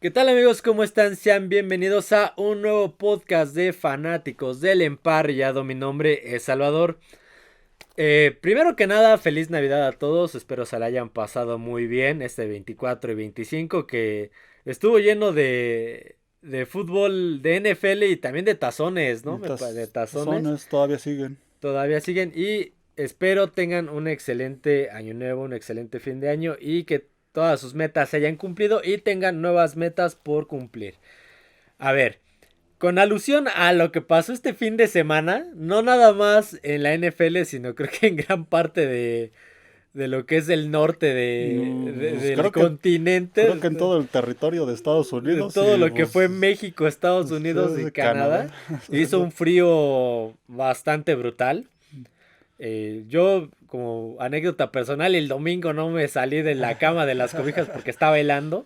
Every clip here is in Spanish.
¿Qué tal amigos? ¿Cómo están? Sean bienvenidos a un nuevo podcast de fanáticos del emparrillado. Mi nombre es Salvador. Primero que nada, feliz Navidad a todos. Espero se la hayan pasado muy bien este 24 y 25 que estuvo lleno de fútbol, de NFL y también de tazones, ¿no? De tazones. Tazones todavía siguen. Todavía siguen y espero tengan un excelente año nuevo, un excelente fin de año y que todas sus metas se hayan cumplido y tengan nuevas metas por cumplir. A ver, con alusión a lo que pasó este fin de semana, no nada más en la NFL, sino creo que en gran parte de lo que es el norte Pues del continente, creo que en todo el territorio de Estados de Unidos todo y lo que pues, fue México, Estados Unidos y de Canadá, Canadá. hizo un frío bastante brutal. Yo, como anécdota personal, el domingo no me salí de la cama de las cobijas porque estaba helando.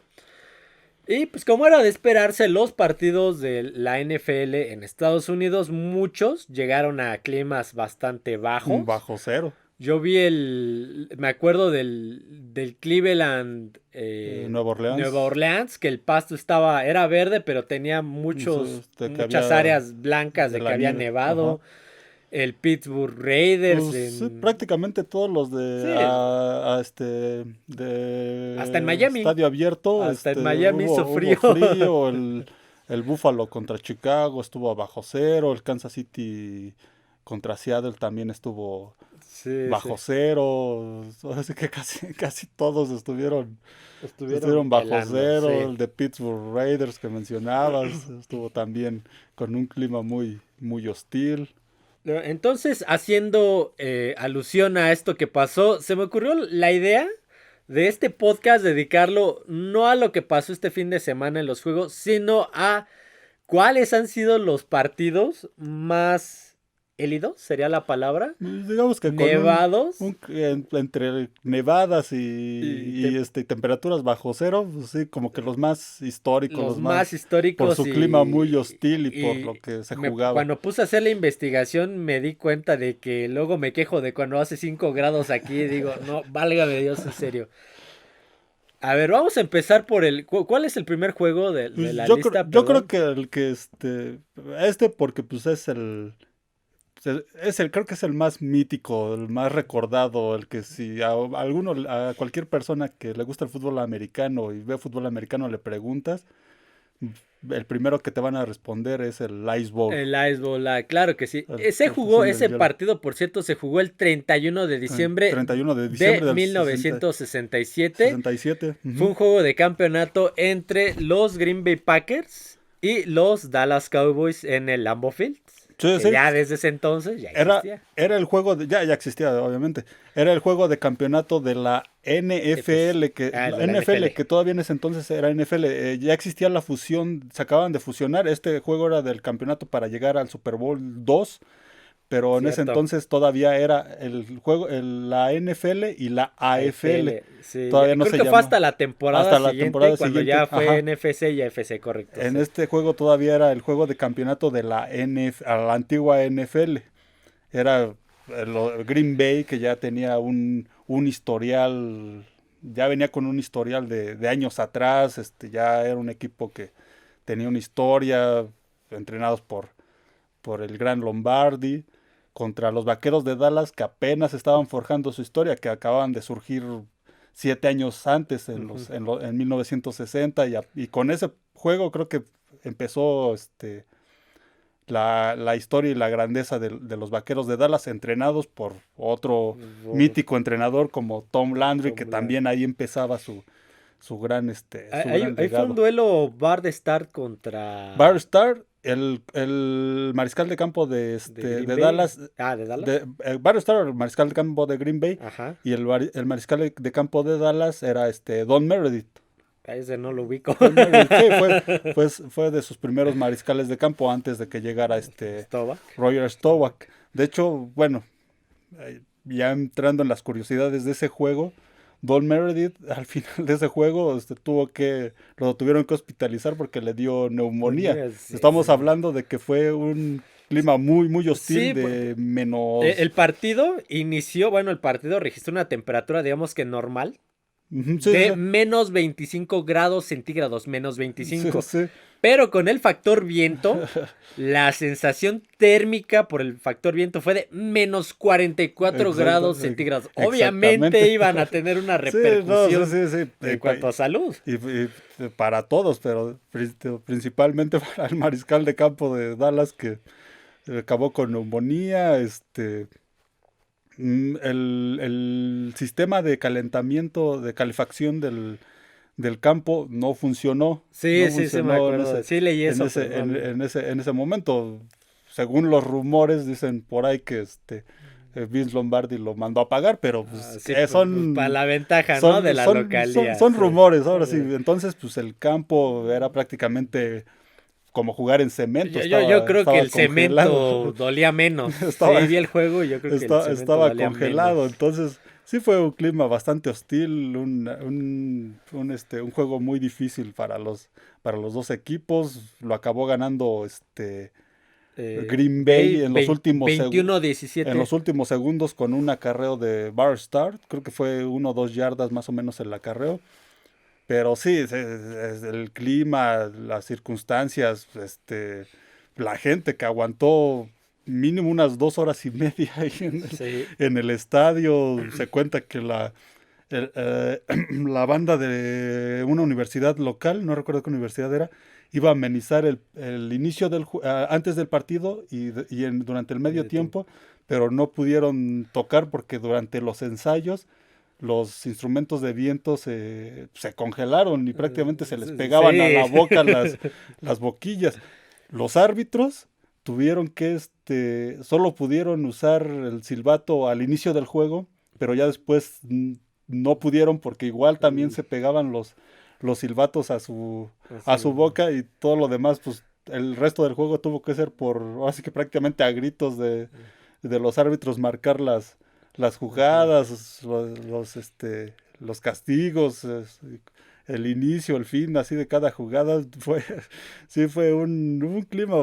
Y pues como era de esperarse, los partidos de la NFL en Estados Unidos, muchos llegaron a climas bastante bajos. Bajo cero. Me acuerdo del Cleveland, Nueva Nueva Orleans. Orleans, que el pasto era verde, pero tenía Que muchas había áreas blancas de de que la había nieve. Ajá. nevado. El Pittsburgh Raiders Pues sí, en... prácticamente todos los Sí, hasta en de Miami. estadio abierto, Hasta en Miami hizo hubo frío. frío, el Buffalo contra Chicago estuvo a bajo cero, el Kansas City contra Seattle también estuvo Sí, sí. bajo cero. Así que casi todos Estuvieron estuvieron bajo helando, cero. sí. El de Pittsburgh Raiders que mencionabas estuvo también con un clima muy hostil. Entonces, haciendo alusión a esto que pasó, se me ocurrió la idea de este podcast dedicarlo no a lo que pasó este fin de semana en los juegos, sino a cuáles han sido los partidos más hélidos, sería la palabra, Digamos que con nevados entre nevadas y y temperaturas bajo cero, pues sí, como que los más históricos, los los más más por históricos su clima muy hostil y por lo que se jugaba. cuando puse a hacer la investigación me di cuenta de que luego me quejo de cuando hace 5 grados aquí y digo, no, válgame Dios, en serio. A ver, vamos a empezar por ¿cuál es el primer juego de Pues la lista? yo creo Perdón. que el que porque pues creo que es el más mítico, el más recordado, el que si a cualquier persona que le gusta el fútbol americano y ve fútbol americano le preguntas, el primero que te van a responder es el Ice Bowl, El Ice Bowl, claro que sí. Se el jugó tazón del ese hielo. partido, por cierto, se jugó el 31 de diciembre 31 de de diciembre del 1967. 67. Fue Ujú. un juego de campeonato entre los Green Bay Packers y los Dallas Cowboys en el Lambeau Field, Sí, que sí, ya desde ese entonces ya Era, existía. era el juego ya existía, obviamente. Era el juego de campeonato de la NFL, El de la NFL, NFL. que todavía en ese entonces era NFL. Ya existía la fusión, se acaban de fusionar. Este juego era del campeonato para llegar al Super Bowl 2, pero en ese Cierto. entonces todavía era el juego, la NFL y la AFL. AFL, sí, Todavía no creo se que fue llama. hasta la temporada Hasta la siguiente, temporada cuando siguiente. ya fue Ajá. NFC y AFC, correcto, En sí. este juego todavía era el juego de campeonato de la a la antigua NFL. Era Green Bay que ya tenía un historial, ya venía con un historial de años atrás, ya era un equipo que tenía una historia, entrenados por el gran Lombardi, contra los Vaqueros de Dallas que apenas estaban forjando su historia, que acababan de surgir 7 años antes, Ujú. en 1960, y con ese juego creo que empezó la historia y la grandeza de los Vaqueros de Dallas, entrenados por otro Por mítico entrenador como Tom Landry, que Tom Land. también ahí empezaba su gran Ahí fue un legado. duelo Bart Start Bart contra Starr, el mariscal de campo de Green de Bay. Dallas, De Dallas. Bart Starr, el mariscal de campo de Green Bay, Ajá. y el mariscal de campo de Dallas era Don Meredith. A ese no lo ubico. Don Meredith, sí, fue de sus primeros mariscales de campo antes de que llegara Stovak. Roger Staubach. De hecho, bueno, ya entrando en las curiosidades de ese juego, Don Meredith al final de ese juego lo tuvieron que hospitalizar porque le dio neumonía. Estamos hablando de que fue un clima muy hostil Sí, de menos. el partido inició, bueno, el partido registró una temperatura, digamos que normal, Ujú, sí, de sí, menos 25 grados centígrados, menos sí, 25. sí. Pero con el factor viento, la sensación térmica por el factor viento fue de menos 44 grados centígrados. Obviamente Exactamente. iban a tener una Sí, no, sí, repercusión sí, sí. en cuanto a salud. Y para todos, pero principalmente para el mariscal de campo de Dallas que acabó con neumonía, el sistema de calentamiento, de calefacción del campo no funcionó, Sí, sí, sí, me en acuerdo. ese, Sí, leí en eso, ese, pero no vi. en ese momento. Según los rumores, dicen por ahí que Vince Lombardi lo mandó a pagar, pero Ah, pues sí, pues, para la ventaja, ¿no? De la localía, son sí. rumores, ahora sí. Sí. Entonces, pues el campo era prácticamente como jugar en cemento, Yo creo que estaba el congelado. cemento dolía menos. Sí, estaba, vi el juego y yo creo que el cemento estaba dolía congelado. menos. Entonces, sí fue un clima bastante hostil, un juego muy difícil para los dos equipos. Lo acabó ganando Green Bay Bay en 21-17. los últimos segundos con un acarreo de Start. Creo que fue 1 o 2 yardas más o menos el acarreo. Pero sí, el clima, las circunstancias, la gente que aguantó mínimo unas 2 horas y media ahí Sí. en el estadio. Se cuenta que la banda de una universidad local, no recuerdo qué universidad era, iba a amenizar el inicio antes del partido durante el medio Medio tiempo. tiempo, pero no pudieron tocar porque durante los ensayos los instrumentos de viento se congelaron y prácticamente se les pegaban a la Sí. boca las boquillas. Los árbitros tuvieron que, solo pudieron usar el silbato al inicio del juego, pero ya después no pudieron porque igual también se pegaban los silbatos a su Así. boca y todo lo demás, pues el resto del juego tuvo que ser así que prácticamente a gritos de los árbitros marcar las Ajá. jugadas, los castigos, el inicio, el fin, así de cada jugada. Sí fue un clima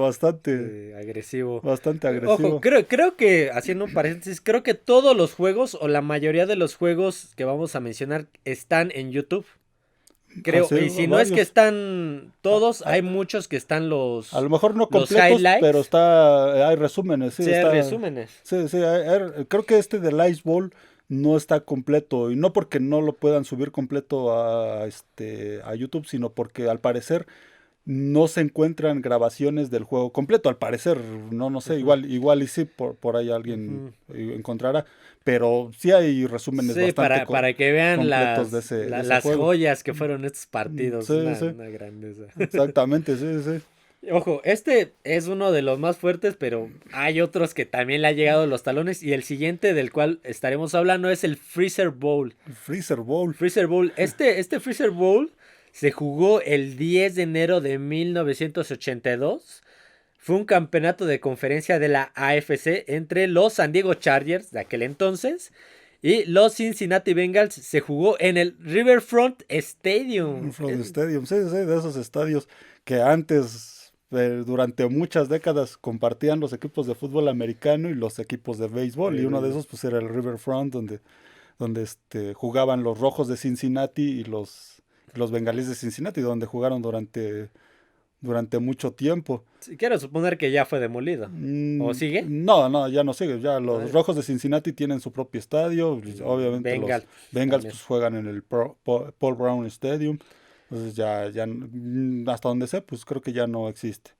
Agresivo. bastante Ojo, agresivo. creo que, haciendo un paréntesis, creo que todos los juegos o la mayoría de los juegos que vamos a mencionar están en YouTube. Creo, Así, y si no es que varios. están A, todos, hay a- muchos que están a lo mejor no los completos, pero highlights, hay resúmenes, sí, sí, resúmenes. sí, sí, creo que del Ice Bowl no está completo, y no porque no lo puedan subir completo a YouTube, sino porque al parecer no se encuentran grabaciones del juego completo, al parecer, no sé, Ujú, igual y sí, por ahí alguien ujú. encontrará, pero sí hay resúmenes Sí, bastante para que vean completos de ese las juego. joyas que fueron estos partidos, Sí, sí, una grandeza. exactamente, sí, sí. Ojo, este es uno de los más fuertes, pero hay otros que también le ha llegado a los talones. Y el siguiente del cual estaremos hablando es el Freezer Bowl. Freezer Bowl. Freezer Bowl. Este Freezer Bowl se jugó el 10 de enero de 1982. Fue un campeonato de conferencia de la AFC entre los San Diego Chargers de aquel entonces y los Cincinnati Bengals. Se jugó en el Riverfront Stadium. From the Stadium, sí, sí, de esos estadios que antes, durante muchas décadas, compartían los equipos de fútbol americano y los equipos de béisbol, y uno de esos pues era el Riverfront, donde jugaban los Rojos de Cincinnati y los Bengalíes de Cincinnati, donde jugaron durante mucho tiempo. Sí, quiero suponer que ya fue demolido. ¿O sigue? No, no, ya no sigue. Ya los Ah, Rojos de Cincinnati tienen su propio estadio. Y obviamente los Bengals Bengals también. pues, juegan en el Paul Brown Stadium. Entonces hasta donde sé, pues creo que ya no existe.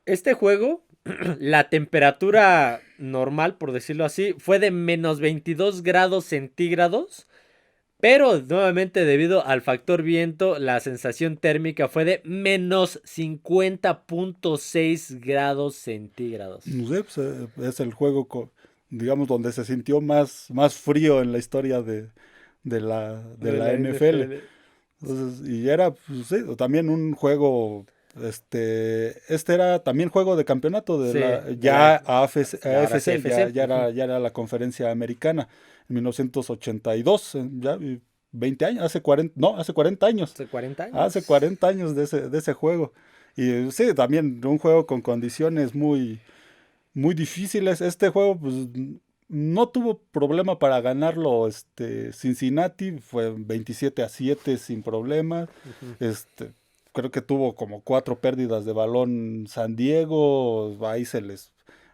Este juego, la temperatura normal, por decirlo así, fue de menos 22 grados centígrados. Pero nuevamente debido al factor viento, la sensación térmica fue de menos 50.6 grados centígrados. No sé, pues, es el juego, digamos, donde se sintió más frío en la historia de De la la NFL. NFL. Entonces, y era, pues, sí, también un juego, era también juego de campeonato Sí, de ya la ahora sí AFC, FC. Ujú. ya era la conferencia americana, en 1982, ya 20 años, hace 40 años, Hace 40 hace años. 40 años de ese juego. Y sí, también un juego con condiciones muy difíciles. Este juego, pues, no tuvo problema para ganarlo Cincinnati, fue 27-7 sin problema. Ujú. Creo que tuvo como 4 pérdidas de balón San Diego, ahí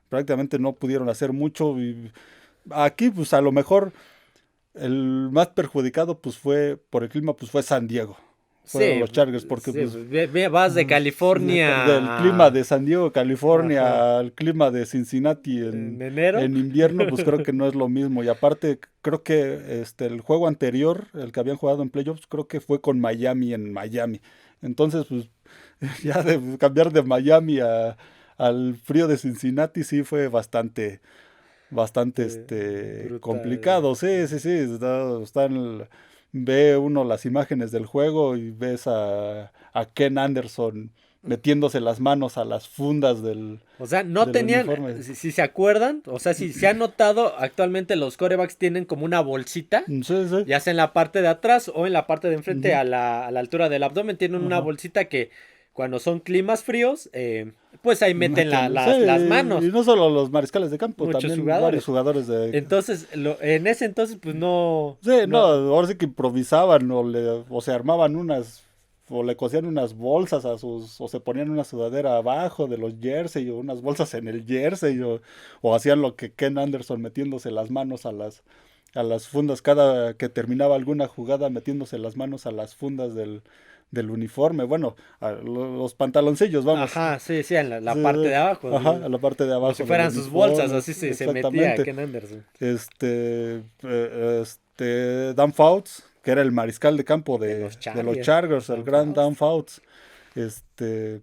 prácticamente no pudieron hacer mucho. Y aquí pues a lo mejor el más perjudicado pues fue por el clima pues fue San Diego. Fueron Sí, los Chargers porque sí, pues vas de del clima California de San Diego, ajá, California, al clima de Cincinnati en enero. en invierno, pues creo que no es lo mismo. Y aparte, creo que el juego anterior, el que habían jugado en playoffs, creo que fue con Miami en Miami. Entonces, pues ya de cambiar de Miami al frío de Cincinnati sí fue bastante Brutal. complicado. Sí, sí, sí. Ve uno las imágenes del juego y ves a Ken Anderson metiéndose las manos a las fundas O sea, no del tenían, uniforme. si se acuerdan, o sea, si se ha notado, actualmente los corebacks tienen como una bolsita, Sí, sí. ya sea en la parte de atrás o en la parte de enfrente Ujú. a la altura del abdomen, tienen una Ajá. bolsita que cuando son climas fríos, pues ahí meten Sí, las y manos, no solo los mariscales de campo, muchos también varios jugadores. jugadores de... Entonces, en ese entonces, pues no, Sí, no, no, ahora sí que improvisaban o se armaban o le cosían unas bolsas o se ponían una sudadera abajo de los jersey o unas bolsas en el jersey o hacían lo que Ken Anderson metiéndose las manos a las fundas cada que terminaba alguna jugada metiéndose las manos a las fundas del uniforme, bueno, los pantaloncillos, vamos. ajá, sí, sí, en la Sí, parte de abajo, ajá, sí, a la parte de como si abajo del fueran sus bolsas, uniforme, así se metía exactamente. Ken Anderson. Dan Fouts, que era el mariscal de campo De los de los Chargers, Chargers, el Dan gran Dan Fouts. Fouts, este,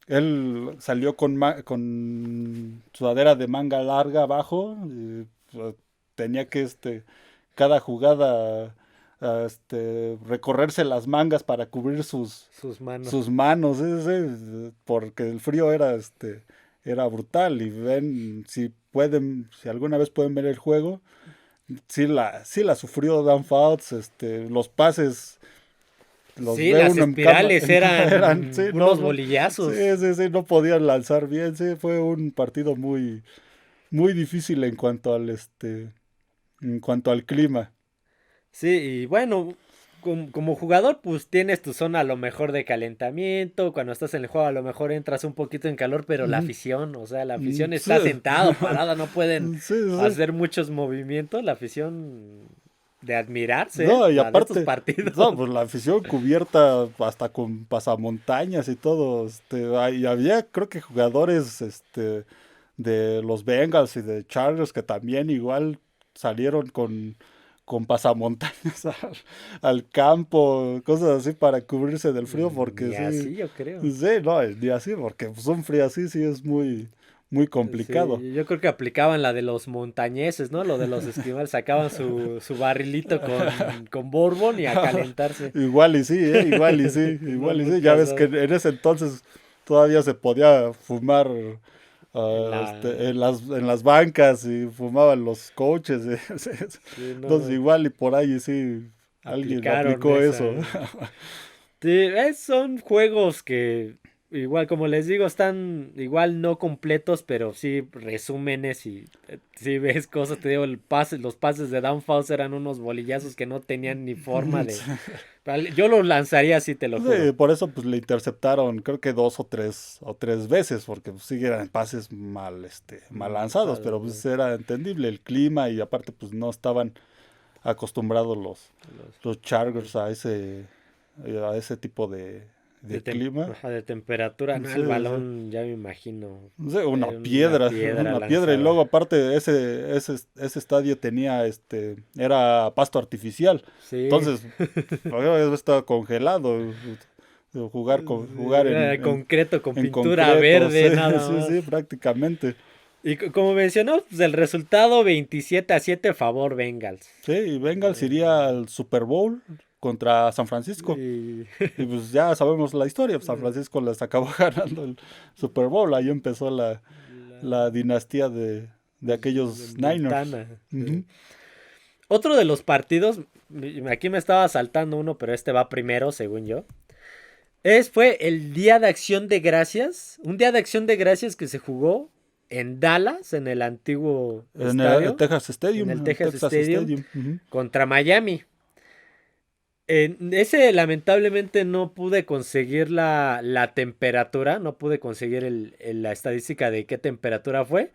él salió con sudadera de manga larga abajo, y, pues, tenía que cada jugada recorrerse las mangas para cubrir Sus manos. sus manos, porque el frío era brutal. Y ven, si alguna vez pueden ver el juego, sí la sufrió Dan Fouts, los pases los Sí, ve las uno en cámara, espirales sí, eran no, unos bolillazos. sí, sí, sí, no podían lanzar bien, sí, fue un partido muy, muy difícil en cuanto al clima. Sí, y bueno, como jugador, pues tienes tu zona a lo mejor de calentamiento. Cuando estás en el juego, a lo mejor entras un poquito en calor, pero la Ujú. afición, o sea, la afición Sí, está sentada o parada, no pueden sí, sí. hacer muchos movimientos. La afición de admirarse, ¿eh? No, y La de estos aparte, no, partidos. pues la afición cubierta hasta con pasamontañas y todo, y había creo que jugadores, de los Bengals y de Chargers que también igual salieron con pasamontañas al campo, cosas así para cubrirse del frío, porque Ni sí, así, yo creo. sí, no, ni así, porque pues, un frío así sí es muy, muy complicado. Sí, yo creo que aplicaban la de los montañeses, ¿no? Lo de los esquimales, sacaban su barrilito con bourbon y a calentarse. Igual y sí, igual y sí, Uno igual y sí. Ya nunca ves que sabe. en ese entonces todavía se podía fumar En la... en las bancas y fumaban los coaches. Sí, Entonces no, igual y por ahí sí alguien aplicaron aplicó eso. esa. Sí, son juegos que igual como les digo están igual no completos, pero sí resúmenes y si ves cosas, te digo, los pases de Downfalls eran unos bolillazos que no tenían ni forma de... Yo los lanzaría así, te lo Sí, juro. por eso pues le interceptaron creo que 2 o 3 veces, porque pues, sí eran pases mal lanzados, pero pues Lanzados, era entendible el clima y aparte pues no estaban acostumbrados los, los- los Chargers a ese tipo de clima. ajá, de temperatura, no, Sí, el sí. balón ya me imagino. Sí, una Una piedra, piedra una piedra. Y luego lanzada. aparte ese estadio era pasto artificial. Sí. Entonces, estaba congelado. Jugar Era de en, concreto con en pintura concreto, sí, verde nada sí, más. sí, prácticamente. Y como mencionó, pues el resultado 27-7 favor Bengals. Sí, y Bengals iría al Super Bowl contra San Francisco. Y Y pues ya sabemos la historia, pues San Francisco les acabó ganando el Super Bowl, ahí empezó la la dinastía de de aquellos Niners. Montana. Sí. Ujú. Otro de los partidos, aquí me estaba saltando uno, pero este va primero, según yo. Fue el Día de Acción de Gracias. Un Día de Acción de Gracias que se jugó en Dallas, en el antiguo En estadio, el Texas Stadium. en el Texas Stadium. Contra Miami. Ese lamentablemente no pude conseguir la temperatura, no pude conseguir la estadística de qué temperatura fue.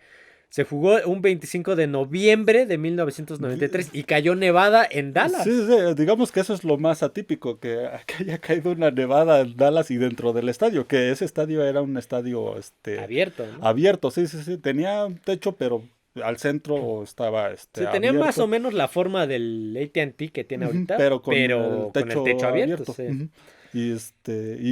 Se jugó un 25 de noviembre de 1993 y cayó nevada en Dallas. Sí, digamos que eso es lo más atípico, que haya caído una nevada en Dallas y dentro del estadio, que ese estadio era un estadio abierto, ¿no? Abierto, sí, tenía un techo, pero al centro estaba tenía abierto. más o menos la forma del AT&T que tiene ahorita, pero con el techo abierto. Sí. Y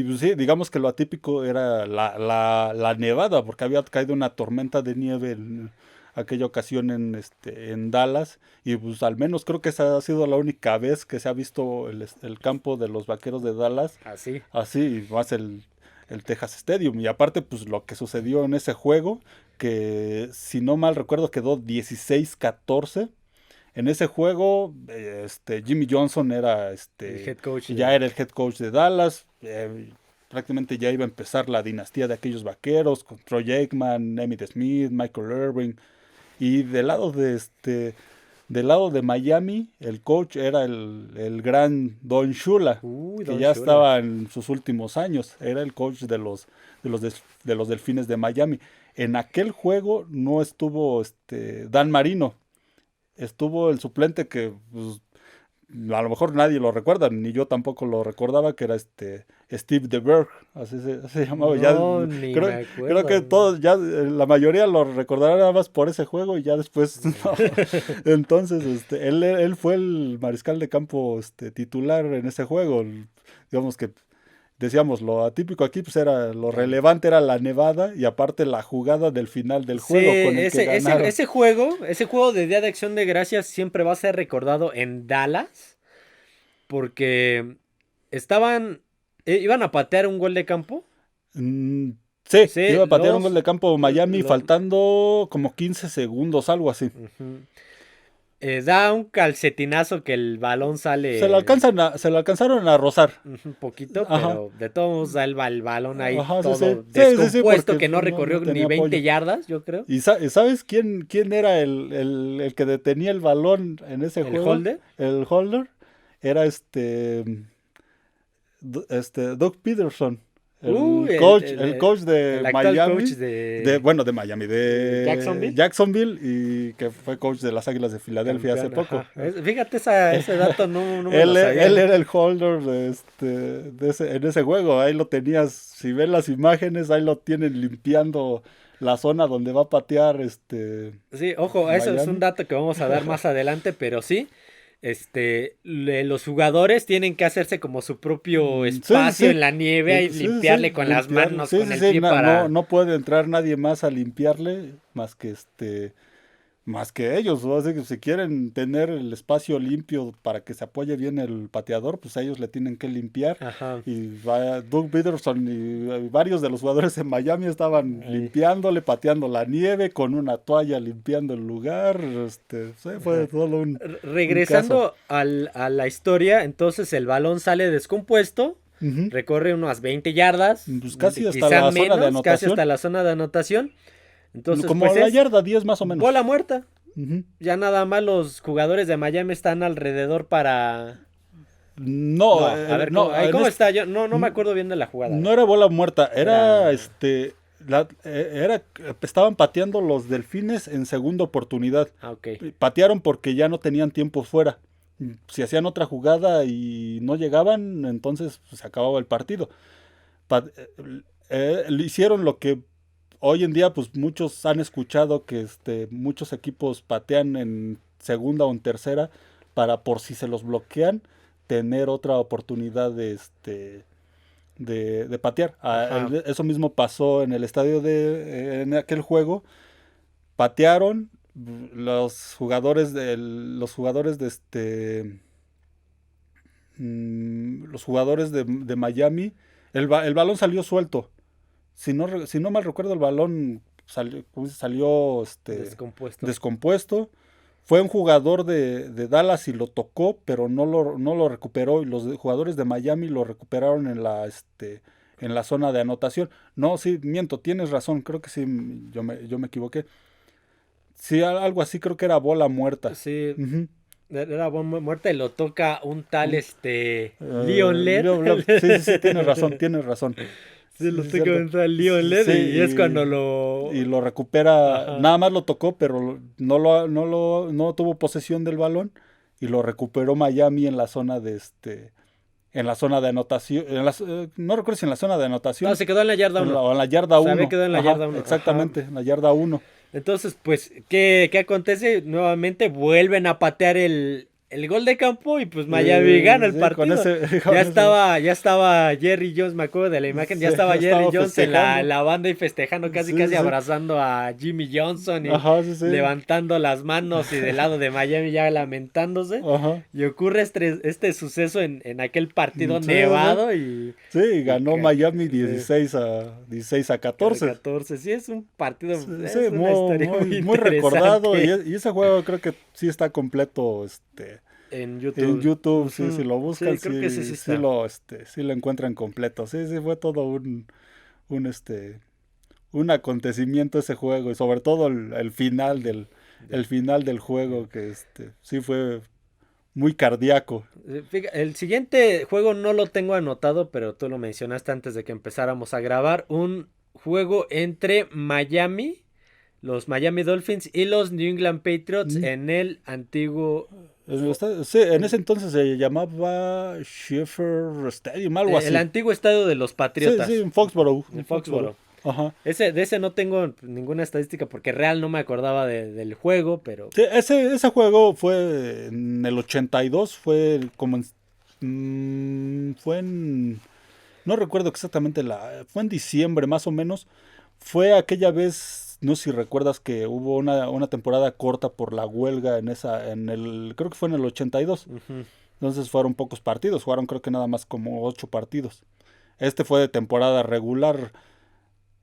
pues sí, digamos que lo atípico era la nevada, porque había caído una tormenta de nieve en aquella ocasión en Dallas, y pues al menos creo que esa ha sido la única vez que se ha visto el campo de los Vaqueros de Dallas Así, y más el Texas Stadium. Y aparte, pues lo que sucedió en ese juego, que si no mal recuerdo quedó 16-14. En ese juego, Jimmy Johnson era el head coach era el head coach de Dallas. Prácticamente ya iba a empezar la dinastía de aquellos vaqueros con Troy Aikman, Emmitt Smith, Michael Irving. Y del lado de Miami, el coach era el gran Don Shula, que ya estaba en sus últimos años. Era el coach de los Delfines de Miami. En aquel juego no estuvo Dan Marino. Estuvo el suplente que pues, a lo mejor nadie lo recuerda, ni yo tampoco lo recordaba, que era Steve DeBerg, así se llamaba. No, creo que todos, ya la mayoría lo recordará nada más por ese juego y ya después no. Entonces, él fue el mariscal de campo titular en ese juego. Digamos que decíamos, lo atípico aquí pues era, lo relevante era la nevada y aparte la jugada del final del juego con el que ganaron. Ese juego de Día de Acción de Gracias siempre va a ser recordado en Dallas porque iban a patear un gol de campo. Sí, iba a patear un gol de campo Miami faltando como 15 segundos, algo así. Da un calcetinazo que el balón sale. Se lo alcanzaron a rozar. Un poquito, pero de todos modos da el balón ahí todo descompuesto, que no recorrió ni 20 apoyo. yardas, yo creo. ¿Y sabes quién era el que detenía el balón en ese juego? ¿Holder? El holder era Doug Peterson. El coach de Miami, coach de Miami, de Jacksonville, y que fue coach de las Águilas de Filadelfia hace poco. Fíjate, ese dato no me lo sabía. Él era el holder en ese juego. Ahí lo tenías, si ven las imágenes, ahí lo tienen limpiando la zona donde va a patear Sí, ojo, Miami. Eso es un dato que vamos a dar más adelante, pero sí. Los jugadores tienen que hacerse como su propio espacio en la nieve y limpiarle con las manos, con el pie para... No puede entrar nadie más a limpiarle más que ellos. Así que si quieren tener el espacio limpio para que se apoye bien el pateador, pues ellos le tienen que limpiar. Ajá. Y Doug Peterson y varios de los jugadores en Miami estaban limpiándole, pateando la nieve con una toalla, limpiando el lugar. Fue todo un regresando a la historia, entonces el balón sale descompuesto. Recorre unas 20 yardas. Pues casi hasta la zona de anotación. Casi hasta la zona de anotación. Entonces, como la yarda 10 más o menos. Bola muerta. Ya nada más los jugadores de Miami están alrededor para... No, a ver, ¿cómo está? Yo no me acuerdo bien de la jugada. No era bola muerta, era estaban pateando los Delfines en segunda oportunidad. Patearon porque ya no tenían tiempo fuera. Si hacían otra jugada y no llegaban, entonces se acababa el partido. Hicieron lo que hoy en día pues muchos han escuchado, que muchos equipos patean en segunda o en tercera para, por si se los bloquean, tener otra oportunidad de patear. Eso mismo pasó en el estadio en aquel juego. Patearon los jugadores de Miami. El balón salió suelto. Si no mal recuerdo, el balón salió descompuesto. Fue un jugador de Dallas y lo tocó, pero no lo recuperó. Y los jugadores de Miami lo recuperaron en la zona de anotación. No, sí, miento, tienes razón, creo que sí, yo me equivoqué. Sí, algo así, creo que era bola muerta. Sí, Ujú. era muerta y lo toca un tal Leon Led. Sí, sí, sí, tienes razón, tienes razón. Sí, Sí, lo sí, toca cierto. un tal Leon Led Sí, y es cuando lo... y lo recupera, Ajá. nada más lo tocó, pero no tuvo posesión del balón y lo recuperó Miami en la zona en la zona de anotación, no recuerdo si en la zona de No, anotación se quedó en la yarda o 1. en la yarda Se había 1. quedado en la Ajá, yarda 1. Ajá. exactamente, en la yarda 1. Entonces, pues, ¿qué acontece? Nuevamente vuelven a patear el gol de campo y pues Miami gana el Sí, con partido. ese, Ya con ese, estaba, ya estaba Jerry Jones, me acuerdo de la imagen, ya sí, estaba ya Jerry estaba Jones en la, festejando. la banda y festejando, casi Sí, casi sí, abrazando a Jimmy Johnson y ajá, sí, sí, levantando las manos y del lado de Miami ya lamentándose. ajá, Y ocurre este suceso en aquel partido sí, sí. nevado y, Sí, y ganó ca- Miami sí, 16 a 14. 14. Sí, es un partido, Sí, sí, es una historia muy muy recordado interesante y ese juego creo que sí está completo en en YouTube. YouTube, sí, si Ujú. lo Sí, buscan, creo que sí, sí sí, está. sí lo encuentran completo. Sí, sí, fue todo un, un acontecimiento ese juego y sobre todo el Del- final del juego que sí fue muy cardíaco. El siguiente juego no lo tengo anotado, pero tú lo mencionaste antes de que empezáramos a grabar. Un juego entre Miami, los Miami Dolphins y los New England Patriots Mm. en el antiguo... Sí, en ese entonces se llamaba Schaefer Stadium, algo El así. antiguo estadio de los Sí, sí, Patriotas, en Foxborough, en en Foxborough. Foxboro. Ajá. De ese no tengo ninguna estadística porque real no me acordaba del juego, pero... Sí, ese juego fue en el 82, fue como fue en, no recuerdo exactamente fue en diciembre más o menos. Fue aquella vez, no sé si recuerdas que hubo una temporada corta por la huelga creo que fue en el 82. Ujú. Entonces fueron pocos partidos, jugaron creo que nada más como 8 partidos. Este fue de temporada regular.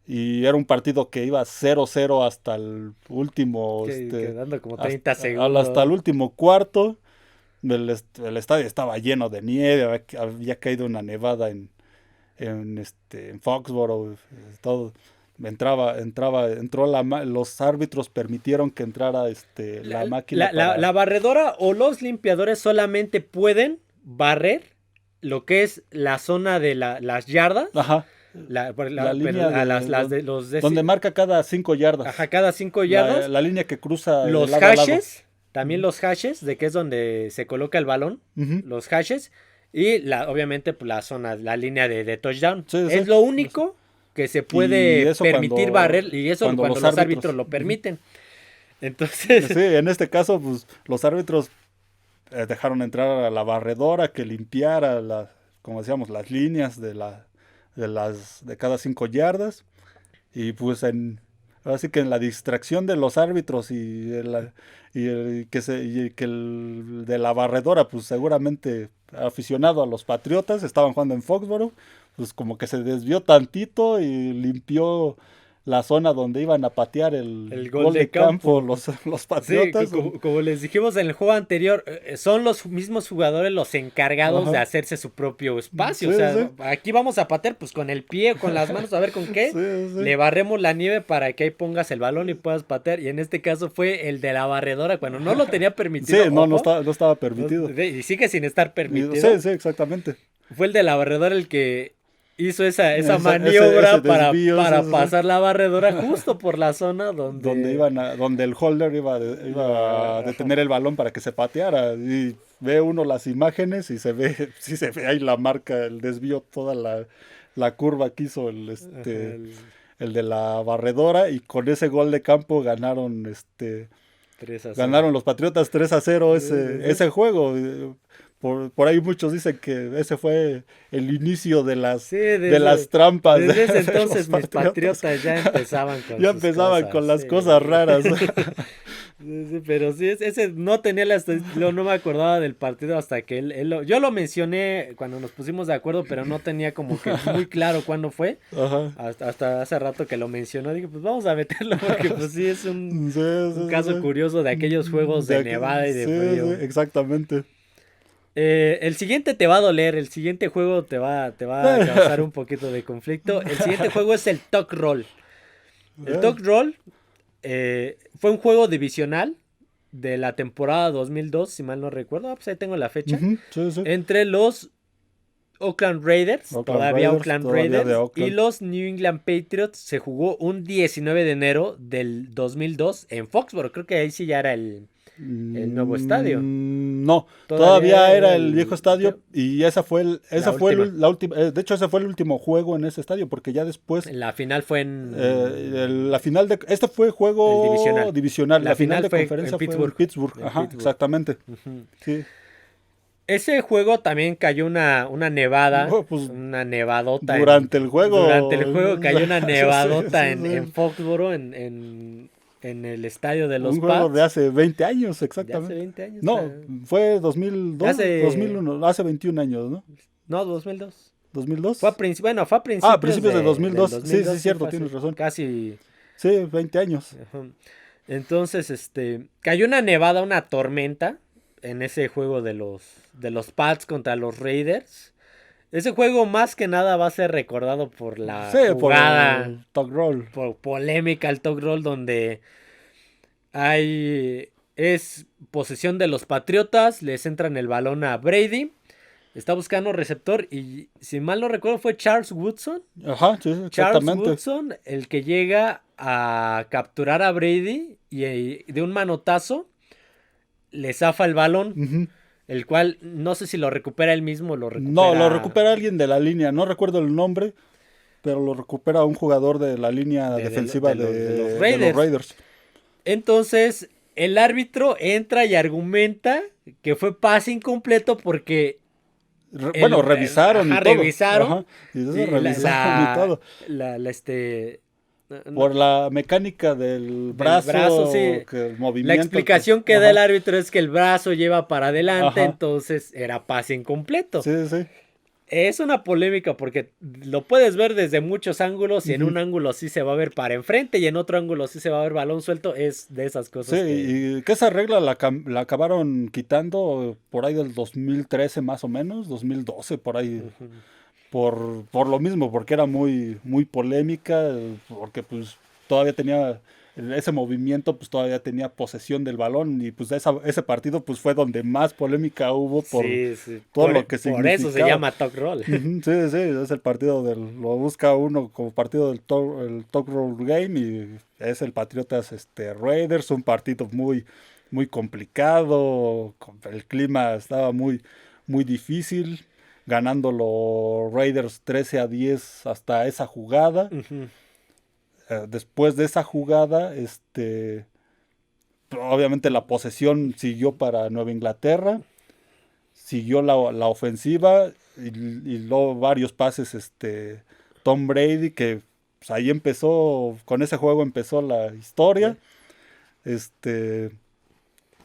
Y era un partido que iba 0-0 hasta el último, Quedando como 30 segundos. hasta el último cuarto. El estadio estaba lleno de nieve, había caído una nevada en Foxborough, todo. Los árbitros permitieron que entrara la máquina La para... barredora o los limpiadores solamente pueden barrer lo que es la zona de las yardas. Ajá, la Pero línea las de los donde marca cada 5 yardas. ajá, cada 5 yardas. La línea que cruza de Los lado a lado. hashes, también los hashes, de que es donde se coloca el balón. Ujú. Los hashes. Y obviamente pues, la zona, la línea de touchdown. Sí, Es sí. lo único que se Y puede eso permitir barrer. Y eso cuando los árbitros lo Ujú. permiten. Sí, Entonces, en este caso, pues los árbitros dejaron entrar a la barredora que limpiara como decíamos, las líneas de cada 5 yardas. Y pues así que en la distracción de los árbitros y que el de la barredora, pues seguramente aficionado a los Patriotas, estaban jugando en Foxborough, pues como que se desvió tantito y limpió la zona donde iban a patear el el gol gol de de campo campo. los Sí, Patriotas. como les dijimos en el juego anterior, son los mismos jugadores los encargados de Ajá. hacerse su propio espacio. Sí, O sea, sí. aquí vamos a patear pues con el pie, con las manos, a ver con qué. Sí, sí. Le barremos la nieve para que ahí pongas el balón y puedas patear. Y en este caso fue el de la barredora, cuando no lo tenía Sí, permitido. no estaba permitido. Y sigue sin estar permitido. Sí, sí, exactamente. Fue el de la barredora el que hizo esa Ese maniobra desvío, para sí, sí, sí. pasar la barredora justo por la zona donde... Donde el holder iba a detener el balón para que se pateara. Y ve uno las imágenes y sí se ve ahí la marca, el desvío, toda la curva que hizo Ajá, el de la barredora. Y con ese gol de campo ganaron 3-0. ganaron los Patriotas 3-0 Sí, sí, sí. ese juego. Por ahí muchos dicen que ese fue el inicio Sí, de las trampas desde ese de entonces los mis Patriotas. patriotas ya empezaban con Ya sus empezaban cosas, con las sí. cosas raras. Sí, pero sí, ese no tenía no me acordaba del partido hasta que yo lo mencioné cuando nos pusimos de acuerdo, pero no tenía como que muy claro cuándo fue. Ajá. Hasta hace rato que lo mencionó, dije, pues vamos a meterlo porque pues sí es un Sí, caso curioso de aquellos juegos de nevada y de sí, frío. sí, exactamente. El siguiente te va a doler, el siguiente juego te va a causar un poquito de conflicto. El siguiente juego es el Tuck Roll. El Tuck Roll fue un juego divisional de la temporada 2002, si mal no recuerdo. Pues ahí tengo la fecha. Sí, sí. Entre los Oakland Raiders, todavía Oakland todavía de Raiders, y Oakland. los New England Patriots. Se jugó un 19 de enero del 2002 en Foxborough. Creo que ahí sí ya era el nuevo estadio. No, todavía era el viejo estadio y esa fue última. la última. De hecho, ese fue el último juego en ese estadio porque ya después La final fue en la final de este fue el juego divisional. La final de fue conferencia en fue en Pittsburgh. Pittsburgh. En Ajá, Pittsburgh. exactamente. Ujú. Sí. Ese juego también cayó una nevada, Bueno, pues una nevadota durante el juego. durante el juego cayó una Sí, nevadota sí, en sí. Foxborough, en el estadio de los Un juego de Pats. hace 20 años, De hace exactamente. 20 años. No, fue 2002, 2001, hace 21 años, ¿no? No, 2002. ¿2002? Fue a principios, Principios de del 2002. Sí, 2002, sí, cierto, fue hace tienes razón. casi. Sí, 20 años. Ajá. Entonces, cayó una nevada, una tormenta en ese juego de los Pats contra los Raiders. Ese juego más que nada va a ser recordado por la Sí, por jugada, el Talk Roll. por polémica, el Tuck Roll, donde es posesión de los Patriotas, les entran el balón a Brady, está buscando receptor y si mal no recuerdo fue Charles Woodson. Ajá, sí, Charles exactamente. Woodson, el que llega a capturar a Brady y de un manotazo le zafa el balón, Ujú. el cual no sé si lo recupera él mismo o lo recupera. No, lo recupera alguien de la línea. No recuerdo el nombre, pero lo recupera un jugador de la línea defensiva de los de Raiders. los Raiders. Entonces, el árbitro entra y argumenta que fue pase incompleto porque Bueno, revisaron y todo. revisaron Ajá, y eso y revisaron y todo. Por la mecánica del brazo, sí. que el La movimiento. explicación que da el árbitro es que el brazo lleva para adelante, Ajá. entonces era pase incompleto. Sí, sí. Es una polémica porque lo puedes ver desde muchos ángulos y en Ujú. un ángulo sí se va a ver para enfrente y en otro ángulo sí se va a ver balón suelto. Es de esas Sí, cosas que... y que esa regla la acabaron quitando por ahí del 2013 más o menos, 2012 por ahí, Ujú. por lo mismo, porque era muy, muy polémica, porque pues todavía tenía ese movimiento, pues todavía tenía posesión del balón y pues ese partido pues fue donde más polémica hubo por Sí, sí. todo lo que Por eso se significaba. llama Tuck Roll. Ujú, sí, sí, es el partido lo busca uno como partido del el Talk Roll Game y es el Patriotas Raiders, un partido muy, muy complicado, el clima estaba muy, muy difícil, ganando los Raiders 13-10 hasta esa jugada. Ujú. Después de esa jugada, obviamente la posesión siguió para Nueva Inglaterra, siguió la ofensiva y luego varios pases, Tom Brady, que pues, ahí empezó, con ese juego empezó la historia.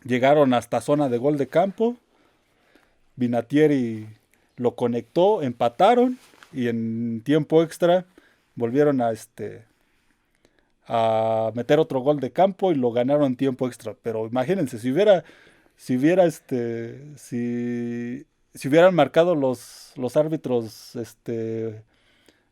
Llegaron hasta zona de gol de campo, Vinatieri lo conectó, empataron y en tiempo extra volvieron a meter otro gol de campo y lo ganaron en tiempo extra. Pero imagínense, si hubieran marcado los árbitros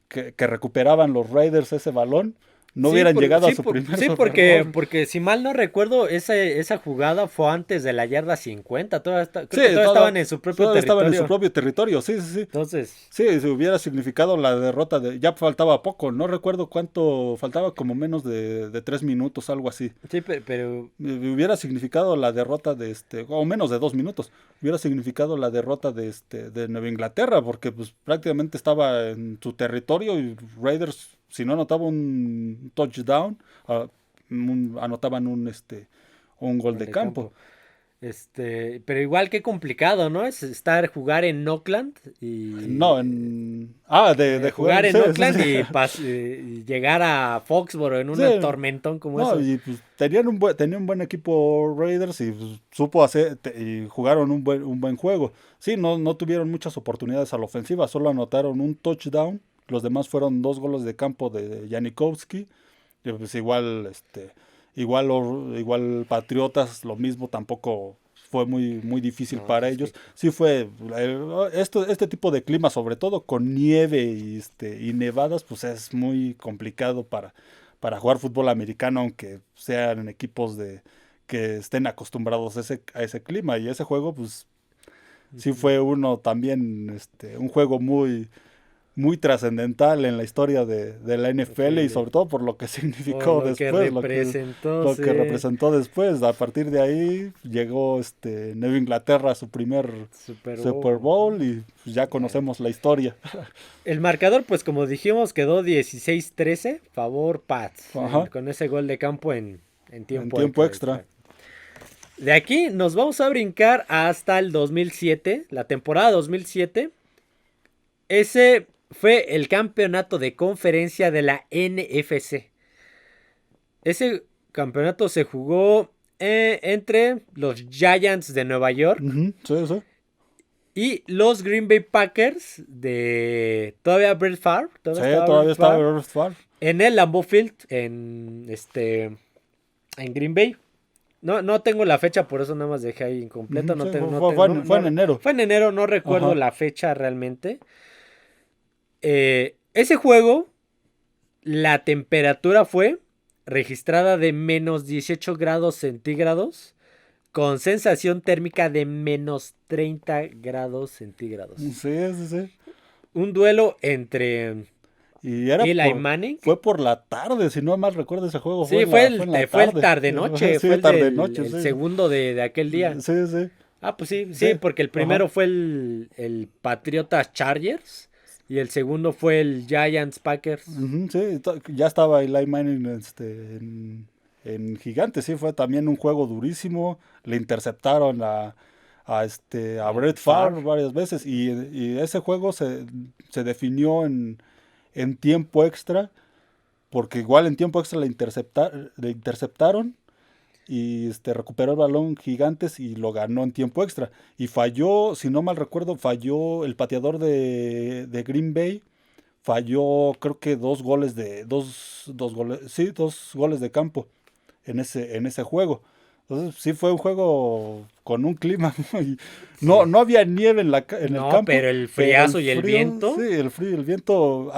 que recuperaban los Raiders ese balón, no hubieran llegado a su primer Super Bowl. porque si mal no recuerdo, esa jugada fue antes de la yarda 50. Creo Sí, que todavía estaban en su propio todavía estaban en su territorio. propio territorio, sí, sí, sí. Entonces, Sí, si hubiera significado la derrota ya faltaba poco, no recuerdo cuánto, faltaba como menos de 3 minutos, algo así. sí, pero Hubiera significado la derrota o menos de 2 minutos, hubiera significado la derrota de Nueva Inglaterra, porque pues prácticamente estaba en su territorio y Raiders, si no anotaba un touchdown, anotaban un gol de campo. Pero igual que complicado, ¿no? Es jugar en Oakland y... No, de jugar en sí, Oakland sí, y llegar a Foxborough en un sí. tormentón como No, eso. y pues tenían un buen equipo Raiders y pues, y jugaron un buen juego. Sí, no tuvieron muchas oportunidades a la ofensiva, solo anotaron un touchdown. Los demás fueron 2 goles de campo de Janikowski. Y pues igual Patriotas lo mismo, tampoco fue muy, muy difícil No, para es ellos. que Sí fue, este tipo de clima, sobre todo con nieve y nevadas, pues es muy complicado para jugar fútbol americano, aunque sean equipos que estén acostumbrados a ese clima. Y ese juego, pues sí ujú, fue uno también, un juego muy, muy trascendental en la historia de la NFL y FL. sobre todo por lo que Por significó lo que después, representó, lo que sí. representó después. A partir de ahí llegó Nueva Inglaterra a su primer Super Super Bowl. Bowl y pues, ya Eh, conocemos la historia. El marcador, pues como dijimos, quedó 16-13, favor Pats, Ajá, con ese gol de campo en en tiempo tiempo extra. extra. De aquí nos vamos a brincar hasta el 2007, la temporada 2007. Ese fue el campeonato de conferencia de la NFC. Ese campeonato se jugó entre los Giants de Nueva York Ujú, sí, sí. y los Green Bay Packers de todavía Brett Favre, todavía Sí, estaba Brett todavía estaba Favre, Robert Farr. en el Lambeau Field en Green Bay. No, no tengo la fecha, por eso nada más dejé ahí incompleto. Ujú, No sí, tengo, no fue en enero. fue en enero, no recuerdo Ajá. la fecha realmente. Ese juego, la temperatura fue registrada de menos 18 grados centígrados con sensación térmica de menos 30 grados Sí, centígrados. sí, sí. Un duelo entre Y era Eli Manning. fue por la tarde, si no mal recuerdo ese juego, Sí, fue en la fue el tarde. tarde noche, fue Sí, el tarde del noche, el sí. segundo de aquel día. Sí, sí. Ah, pues sí, sí, Sí, porque el ajá. primero fue el Patriotas Chargers y el segundo fue el Giants Packers. Ujú, sí, ya estaba Eli Manning en Gigantes, sí, fue también un juego durísimo. Le interceptaron a Brett Favre. Favre varias veces y ese juego se definió en tiempo extra, porque igual en tiempo extra le interceptaron y recuperó el balón Gigantes y lo ganó en tiempo extra. Y falló, si no mal recuerdo, falló el pateador de Green Bay, falló creo que dos goles, sí, dos goles de campo en ese juego. Entonces sí fue un juego con un clima muy... No, Sí. no había nieve en el No, campo, pero el pero el friazo y el frío, sí, viento. el frío, el viento,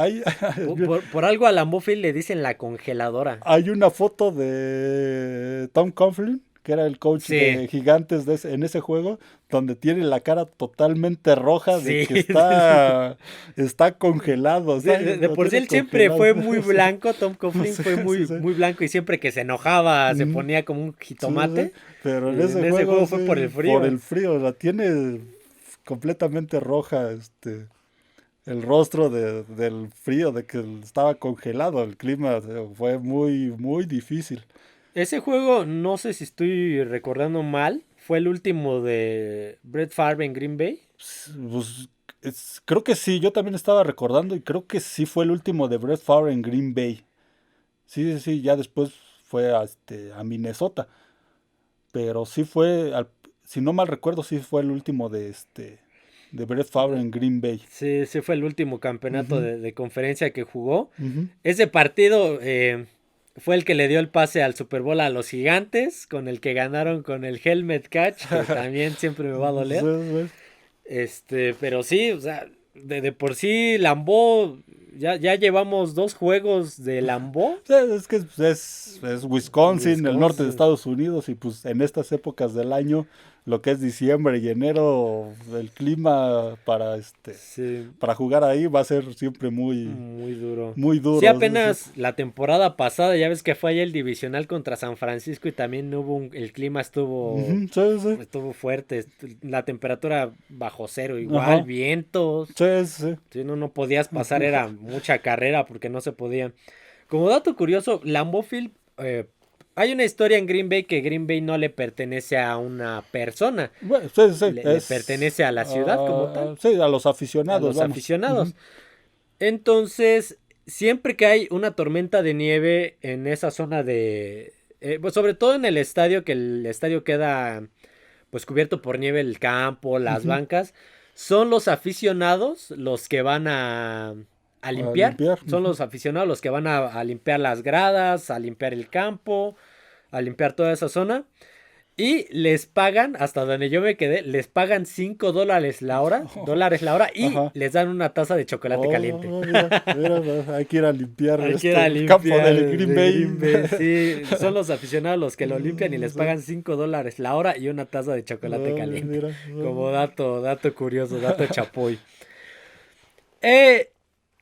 Por algo a la Field le dicen la congeladora. hay una foto de Tom Coughlin, que era el coach Sí, de Gigantes en ese juego, donde tiene la cara totalmente roja de sí. que está congelado, Sí, de lo por sí tiene él siempre congelado. fue muy blanco, Tom Coughlin Sí, fue sí, muy, sí. muy blanco y siempre que se enojaba se Mm, ponía como un sí, sí. jitomate. Pero en En ese ese juego, juego fue por el sí, por frío. el frío, la tiene completamente roja, el rostro del frío, de que estaba congelado, el clima fue muy, muy difícil. Ese juego, no sé si estoy recordando mal, fue el último de Brett Favre en Green Bay. Pues, creo que sí, yo también estaba recordando y creo que sí fue el último de Brett Favre en Green Bay. Sí, sí, sí, ya después fue a Minnesota, pero sí fue, si no mal recuerdo, sí fue el último de Brett Favre en Green Bay. Sí, sí fue el último campeonato Ujú, de conferencia que jugó. ujú. Ese partido fue el que le dio el pase al Super Bowl a los Gigantes, con el que ganaron con el Helmet Catch, que también siempre me va a Sí, doler. sí. Pero sí, o sea, de por sí Lambeau, ya llevamos 2 juegos de Lambeau. Sí, es que es Wisconsin, el norte de Wisconsin. Estados Unidos, y pues en estas épocas del año, lo que es diciembre y enero, el clima Sí, para jugar ahí va a ser siempre muy, muy duro. muy Sí, duro. Sí, sí. apenas la temporada pasada, ya ves que fue ahí el divisional contra San Francisco y también el clima Ujú, sí, sí. estuvo fuerte, la temperatura bajo cero igual, Ajá. vientos, Sí, sí. si no podías pasar, era mucha carrera porque no se podía. Como dato curioso, Lambeau Field, hay una historia en Green Bay que Green Bay no le pertenece a una persona, Bueno, sí, sí, le pertenece a la ciudad como tal, sí, a los a aficionados, los vamos. Ujú, aficionados. Entonces, siempre que hay una tormenta de nieve en esa zona pues sobre todo en el estadio, que el estadio queda pues cubierto por nieve, el campo, las ujú. bancas, son los aficionados los que van a A limpiar. limpiar. Son Ujú. los aficionados los que van a limpiar las gradas, a limpiar el campo, a limpiar toda esa zona. Y les pagan, hasta donde yo me quedé, les pagan $5 la hora, y Ajá. les dan una taza de chocolate caliente. Mira, hay que ir a limpiar Hay que ir a el campo limpiar del Green de Bay. Green Bay. Sí, son los aficionados los que lo limpian y les Sí. pagan $5 la hora y una taza de chocolate caliente. Mira, Como dato curioso, dato chapoy. Eh,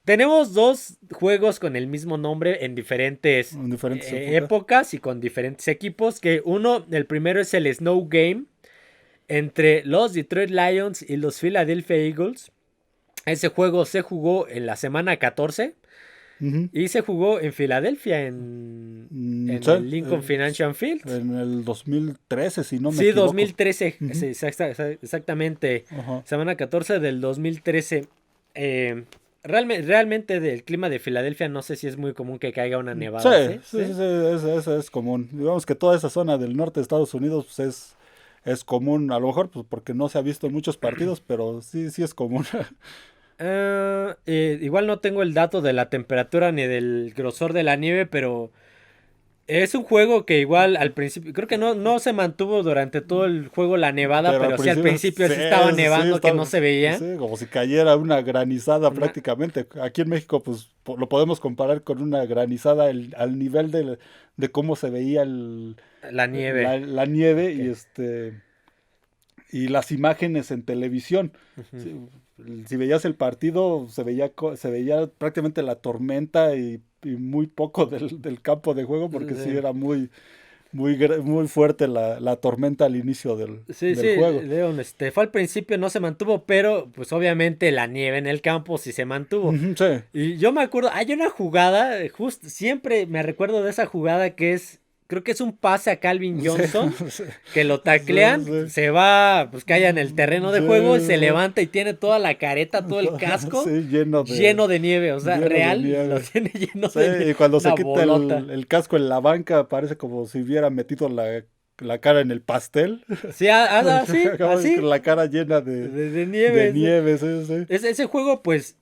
Tenemos dos juegos con el mismo nombre en diferentes en diferentes épocas y con diferentes equipos. Que el primero es el Snow Game entre los Detroit Lions y los Philadelphia Eagles. Ese juego se jugó en la semana 14 Ujú. y se jugó en Filadelfia, en Sí, el Lincoln Financial Field. en el 2013, si no me Sí, equivoco. 2013, Ujú. sí, exactamente. Ajá. Semana 14 del 2013. Realmente del clima de Filadelfia no sé si es muy común que caiga una nevada. Sí, eso es común. Digamos que toda esa zona del norte de Estados Unidos pues, es común. A lo mejor pues, porque no se ha visto en muchos partidos, pero sí es común. Igual no tengo el dato de la temperatura ni del grosor de la nieve, pero es un juego que igual al principio, creo que no se mantuvo durante todo el juego la nevada, pero sí al principio sí estaba nevando que no se veía. Sí, como si cayera una granizada Una- prácticamente. Aquí en México pues lo podemos comparar con una granizada al nivel de cómo se veía La nieve. la nieve Ok. y las imágenes en televisión. Ujú. Si veías el partido, se veía prácticamente la tormenta y muy poco del campo de juego, porque sí Sí. era muy fuerte la tormenta al inicio del Sí, juego. León, fue al principio, no se mantuvo, pero pues obviamente la nieve en el campo sí se mantuvo. Ujú, sí. Y yo me acuerdo, hay una jugada, justo siempre me recuerdo de esa jugada creo que es un pase a Calvin Johnson, Sí, que lo taclean, sí. se va, pues cae en el terreno de Sí, juego y se sí. levanta y tiene toda la careta, todo el casco Sí, lleno lleno de nieve, o sea, lleno de real, nieve. lo tiene lleno Sí, de nieve, y cuando se una quita bolota. el casco en la banca, parece como si hubiera metido la cara en el pastel. Sí, así, Acaba así, con la cara llena de nieve. de nieve, sí, sí. Ese juego, pues,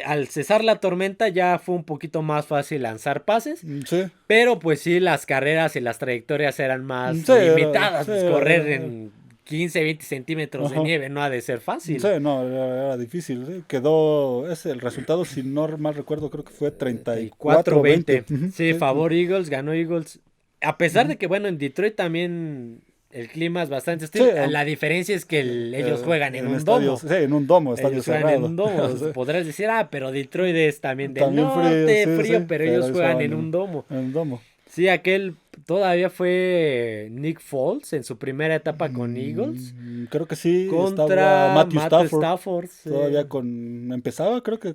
al cesar la tormenta ya fue un poquito más fácil lanzar pases, Sí, pero pues sí, las carreras y las trayectorias eran más sí, limitadas, sí, pues correr en 15, 20 centímetros de ajá. nieve no ha de ser fácil. Sí, no, era difícil. Sí. El resultado, si no mal recuerdo, creo que fue 4-20. 34-20. Ujú, Sí, sí, favor Eagles, ganó Eagles. A pesar ujú. de que, bueno, en Detroit también el clima es bastante Sí, hostil. La diferencia es que ellos juegan en un estadios, domo. sí, en un domo, estadio Ellos juegan en cerrado. un domo. Sí. Podrás decir, pero Detroit es también del También frío, norte, sí, frío, sí, pero pero ellos ellos juegan jugaban en un domo. en un domo. Sí, aquel todavía fue Nick Foles en su primera etapa con Eagles Creo que sí, estaba contra Matthew Matt Stafford. Stafford. Sí. Todavía empezaba creo que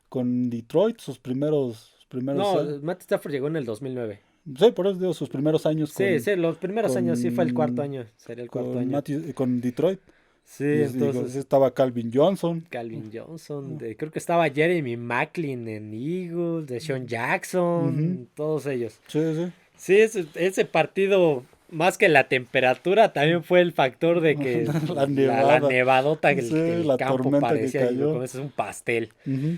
con Detroit, sus primeros, No, Matt Stafford llegó en el 2009. sí, por eso digo, sus primeros años Sí, los primeros años sí fue el cuarto con, año, sería el cuarto año. con Detroit. Sí, Y digo, entonces sí estaba Calvin Johnson. Calvin Johnson, creo que estaba Jeremy Maclin en Eagles, de Sean Jackson, Ujú. todos ellos. Sí, sí. Sí, ese partido, más que la temperatura, también fue el factor de que La la nevada. nevadota, Sí, el la campo tormenta que parecía, cayó. como es un pastel. Ujú.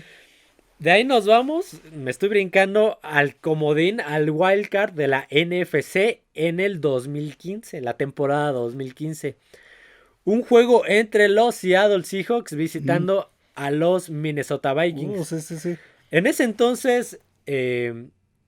De ahí nos vamos, me estoy brincando al comodín, al wildcard de la NFC en el 2015, la temporada 2015. Un juego entre los Seattle Seahawks visitando a los Minnesota Vikings. Sí, sí, sí. En ese entonces,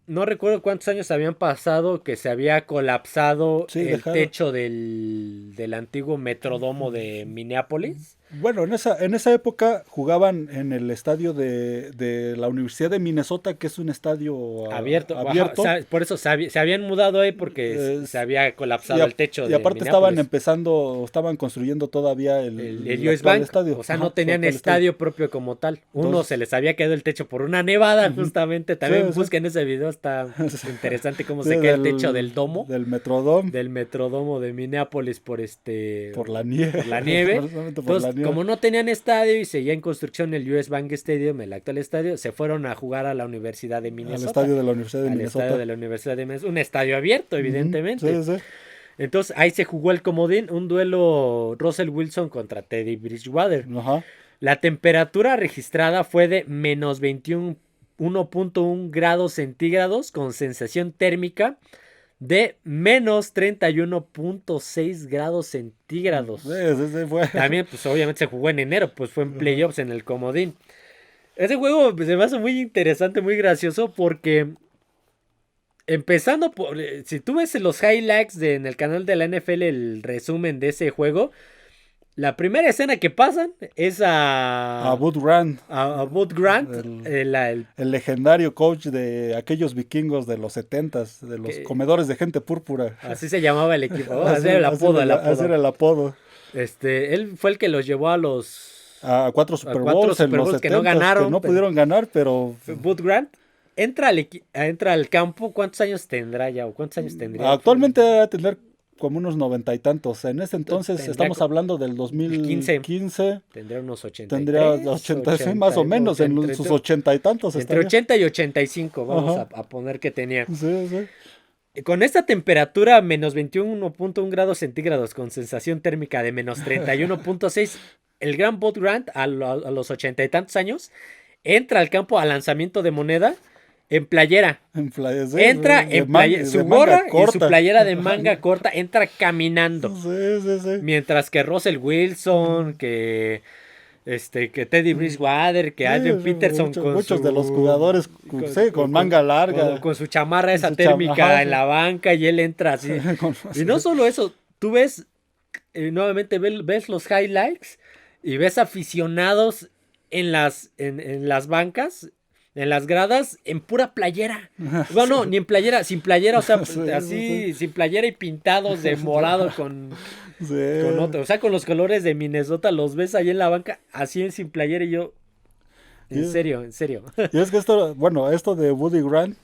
no recuerdo cuántos años habían pasado que se había colapsado Sí, el dejaron. techo del antiguo Metrodomo de Minneapolis. Bueno, en esa época jugaban en el estadio de la Universidad de Minnesota, que es un estadio Abierto. abierto. Ajá, por eso se habían mudado ahí porque Eh, se había colapsado el techo y de aparte Minneapolis. estaban construyendo todavía El el US actual Bank, estadio. o sea, Ajá, no su tenían actual estadio propio como tal. Uno Entonces- se les había caído el techo por una nevada, Ujú. justamente. También Sí, sí. busquen ese video, está interesante cómo Sí, se cae el techo del domo, Del Metrodome. del Metrodomo de Minneapolis Por la nieve. por la nieve. Precisamente por Entonces, la nieve. como no tenían estadio y seguía en construcción el US Bank Stadium, el actual estadio, se fueron a jugar a la Universidad de Al Minnesota. estadio de la Universidad de Al Minnesota. estadio de la Universidad de Minnesota. Un estadio abierto, evidentemente. Ujú, sí, sí. Entonces ahí se jugó el comodín, un duelo Russell Wilson contra Teddy Bridgewater. Ajá. La temperatura registrada fue de -1.1 grados centígrados con sensación térmica de menos 31.6 grados centígrados. Ese fue. También, pues obviamente se jugó en enero, pues fue en playoffs en el comodín. Ese juego se me hace muy interesante, muy gracioso, porque empezando por, si tú ves los highlights en el canal de la NFL, el resumen de ese juego, la primera escena que pasan es A Bud Grant. A Bud Grant, el legendario coach de aquellos vikingos de los 70s, de los comedores de gente púrpura. Así se llamaba el equipo, así era el apodo. Así era el apodo. Él fue el que los llevó a 4 Super Bowls en los 70s, que no ganaron. Que no pudieron ganar, pero... Bud Grant entra al campo. ¿Cuántos años tendrá ya? ¿O cuántos años tendría? Actualmente debe tener como unos 90 y tantos. En ese entonces estamos hablando del 2015. Tendría unos 80. Tendría 86 más o menos, en sus 80 y tantos. Entre 80 y 85, vamos a poner que tenía. Sí. Con esta temperatura, menos 21.1 grados centígrados, con sensación térmica de menos 31.6, el gran Bud Grant, a los 80 y tantos años, entra al campo a lanzamiento de moneda en playera. Entra en playera, su gorra y su playera de manga corta, entra caminando. Sí. Mientras que Russell Wilson, que Teddy Bridgewater, que Adrian Peterson, muchos de los jugadores con manga larga, con su chamarra esa térmica en la banca, y él entra así. Y no solo eso, tú ves, nuevamente ves los highlights y ves aficionados en las bancas, en las gradas, en pura playera. Bueno, ni en playera, sin playera, o sea, así, sin playera y pintados de morado con otro. O sea, con los colores de Minnesota, los ves ahí en la banca, así sin playera, y yo, en serio. Y es que esto de Woody Grant,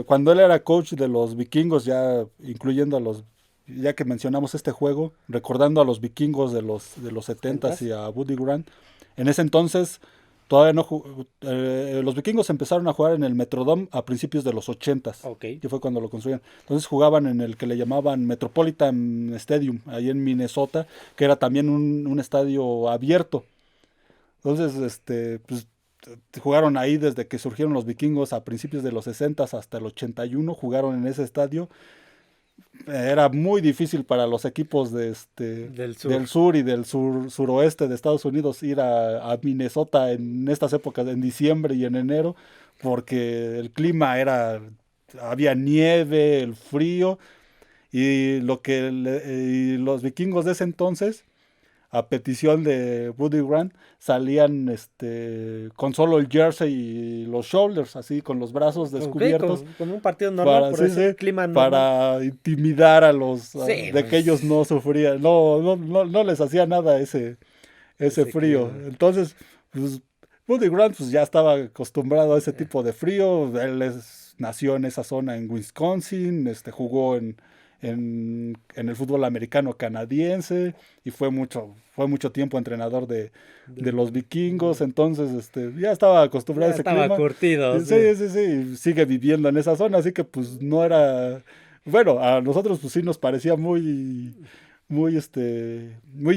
cuando él era coach de los vikingos, ya incluyendo ya que mencionamos este juego, recordando a los vikingos de los 70s y a Woody Grant, en ese entonces todavía no los vikingos empezaron a jugar en el Metrodome a principios de los 80s, que fue cuando lo construyeron. Entonces jugaban en el que le llamaban Metropolitan Stadium, ahí en Minnesota, que era también un estadio abierto. Entonces, pues, jugaron ahí desde que surgieron los vikingos a principios de los 60s hasta el 81, jugaron en ese estadio. Era muy difícil para los equipos del sur y del suroeste de Estados Unidos ir a Minnesota en estas épocas, en diciembre y en enero, porque el clima había nieve, el frío, y los vikingos de ese entonces, a petición de Woody Grant, salían con solo el jersey y los shoulders, así con los brazos descubiertos. Con un partido normal, clima normal. Para intimidar a de que ellos no sufrían, no les hacía nada ese frío. Clima. Entonces, pues, Woody Grant pues, ya estaba acostumbrado a ese tipo de frío. Él nació en esa zona en Wisconsin, jugó en el fútbol americano canadiense y fue mucho tiempo entrenador de los vikingos. Entonces ya estaba acostumbrado a ese clima. Estaba curtido. Sí, sigue viviendo en esa zona, así que pues no era... Bueno, a nosotros pues sí nos parecía muy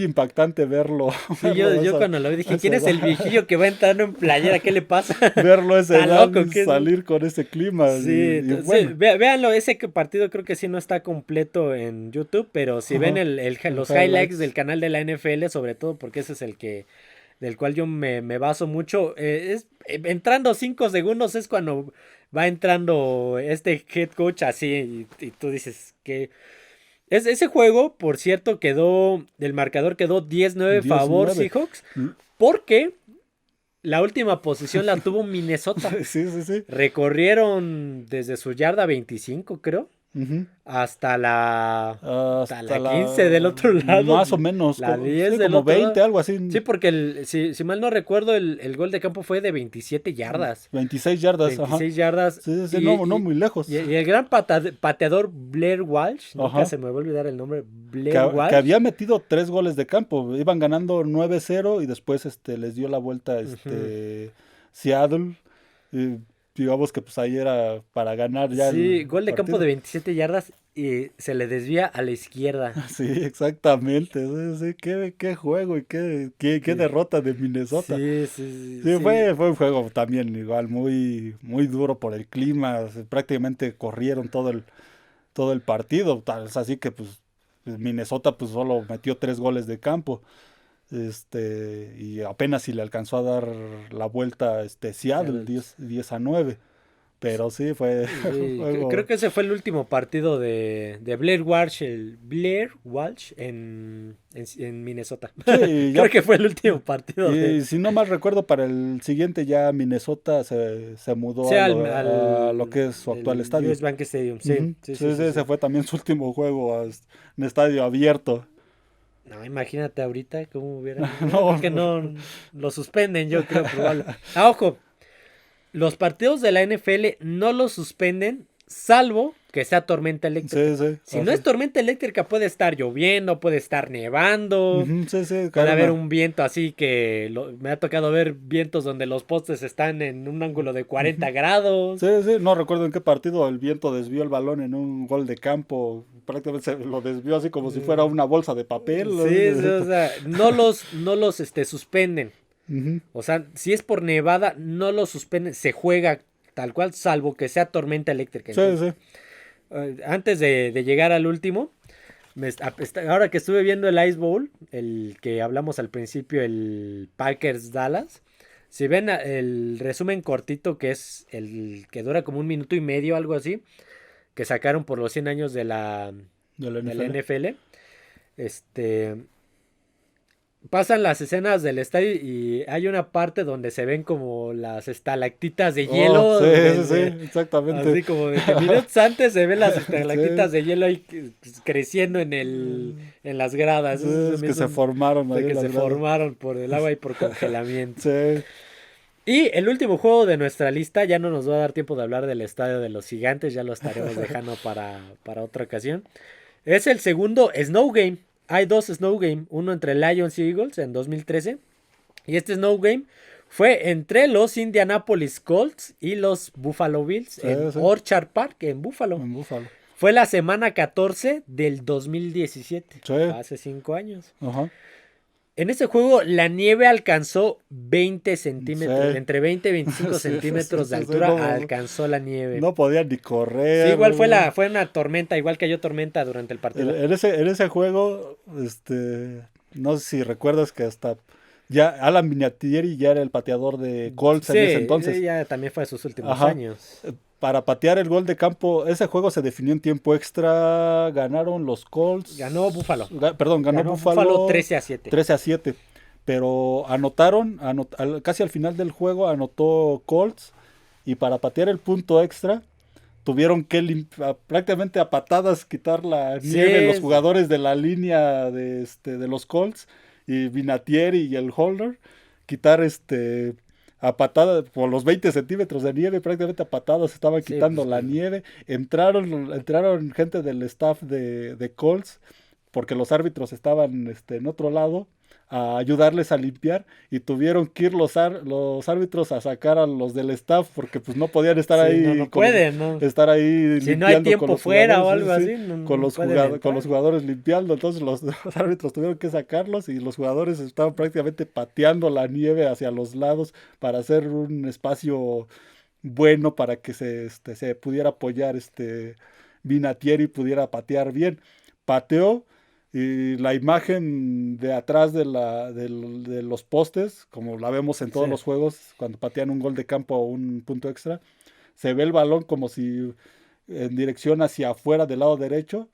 impactante verlo. Sí, yo cuando lo vi dije, ¿quién es el viejillo que va entrando en playera? ¿Qué le pasa? Verlo ese edad, salir con ese clima. Sí, bueno. Véanlo, ese partido creo que sí no está completo en YouTube, pero si ven los highlights del canal de la NFL, sobre todo porque ese es del cual yo me baso mucho, entrando 5 segundos es cuando va entrando este head coach así y tú dices que... Ese juego, por cierto, el marcador quedó 10-9 favor Seahawks, porque la última posición la tuvo Minnesota. Sí. Recorrieron desde su yarda 25, creo, hasta la 15 del otro lado. Más o menos. La 10 del otro 20, lado. Algo así. Sí, porque si mal no recuerdo, el gol de campo fue de 27 yardas. 26 yardas. 26 yardas. Sí, no muy lejos. Y el gran pateador Blair Walsh, nunca se me va a olvidar el nombre, Walsh. Que había metido 3 goles de campo. Iban ganando 9-0 y después les dio la vuelta Seattle. digamos que pues ahí era para ganar ya Sí, el gol de campo partido. de 27 yardas y se le desvía a la izquierda. Sí, exactamente. Sí, sí, qué juego y qué Sí, derrota de Minnesota. sí, sí, Sí, sí. fue un juego también igual muy duro por el clima. Prácticamente corrieron todo el partido. Así que pues Minnesota pues solo metió 3 goles de campo. Y apenas si le alcanzó a dar la vuelta Seattle Seattle. 10-9. Pero sí, fue un Sí, creo juego. que ese fue el último partido de Blair Walsh, en Minnesota. Sí, Creo ya. que fue el último partido de... Y si no mal recuerdo, para el siguiente ya Minnesota se mudó Sea a lo que es su actual el estadio. US Bank Stadium, sí, Ujú. sí, sí, Sí, sí, sí, ese sí. fue también su último juego en estadio abierto. No, imagínate ahorita cómo hubiera... Yo No, creo que no lo suspenden, yo creo, probable. Ah, ojo, los partidos de la NFL no los suspenden, salvo que sea tormenta eléctrica. sí, sí, Si no así. es tormenta eléctrica, puede estar lloviendo, puede estar nevando, Ujú, sí, sí, puede claro, haber un viento así que me ha tocado ver vientos donde los postes están en un ángulo de 40 ujú. grados. Sí, sí, no recuerdo en qué partido el viento desvió el balón en un gol de campo. Prácticamente lo desvió así como si fuera Eh, una bolsa de papel. Sí, sí, o sea, no los suspenden. Ujú. O sea, si es por nevada, no los suspenden, se juega tal cual, salvo que sea tormenta eléctrica. Sí, Entonces, sí. antes de llegar al último, ahora que estuve viendo el Ice Bowl, el que hablamos al principio, el Packers Dallas, si ven el resumen cortito que es el que dura como 1 minuto y medio, algo así, que sacaron por los 100 años De la de la NFL. NFL, este, pasan las escenas del estadio y hay una parte donde se ven como las estalactitas de Oh, sí, hielo sí, sí, desde exactamente. así como de que minutos antes se ven las Sí. estalactitas de hielo ahí creciendo en las gradas. Sí, Eso se es me que hizo se formaron de ahí que las se gradas. formaron por el agua y por congelamiento. Sí. Y el último juego de nuestra lista, ya no nos va a dar tiempo de hablar del estadio de los gigantes, ya lo estaremos dejando para otra ocasión. Es el segundo Snow Game. Hay dos Snow Game, uno entre Lions y Eagles en 2013. Y este Snow Game fue entre los Indianapolis Colts y los Buffalo Bills Sí, en sí, Orchard Park, en Buffalo. en Búfalo. Fue la semana 14 del 2017, Sí, hace 5 años. ajá. En ese juego la nieve alcanzó 20 Sí, centímetros, entre 20 y 25 sí, sí, centímetros de sí, sí, altura no, alcanzó la nieve. no podían ni Sí, correr. igual fue una tormenta, igual cayó tormenta durante el partido. En ese juego, no sé si recuerdas que hasta ya Alan Vinatieri ya era el pateador de Colts Sí, en ese entonces. ya también fue de sus últimos Ajá. años. Para patear el gol de campo, ese juego se definió en tiempo extra. Ganaron los Colts. Ganó Buffalo. Perdón, ganó Ganó Buffalo Buffalo 13-7. 13-7. Pero anotaron, casi al final del juego anotó Colts. Y para patear el punto extra, tuvieron que prácticamente a patadas quitar la nieve los Sí, jugadores de la línea de los Colts. Y Vinatieri y el Holder. Quitar a patadas, por los 20 centímetros de nieve, prácticamente a patadas estaban sí, quitando pues, la nieve. Entraron gente del staff de Colts, porque los árbitros estaban en otro lado, a ayudarles a limpiar, y tuvieron que ir los árbitros a sacar a los del staff, porque pues no podían estar sí, no, ahí no pueden, ¿no? estar ahí Si no hay limpiando con tiempo los fuera o jugadores, algo sí, sí, así, no, no pueden con entrar. los jugadores limpiando. Entonces los árbitros tuvieron que sacarlos, y los jugadores estaban prácticamente pateando la nieve hacia los lados para hacer un espacio bueno para que se pudiera apoyar Vinatieri, pudiera patear bien. Pateó, y la imagen de atrás de los postes, como la vemos en Sí. todos los juegos, cuando patean un gol de campo o un punto extra, se ve el balón como si en dirección hacia afuera del lado derecho,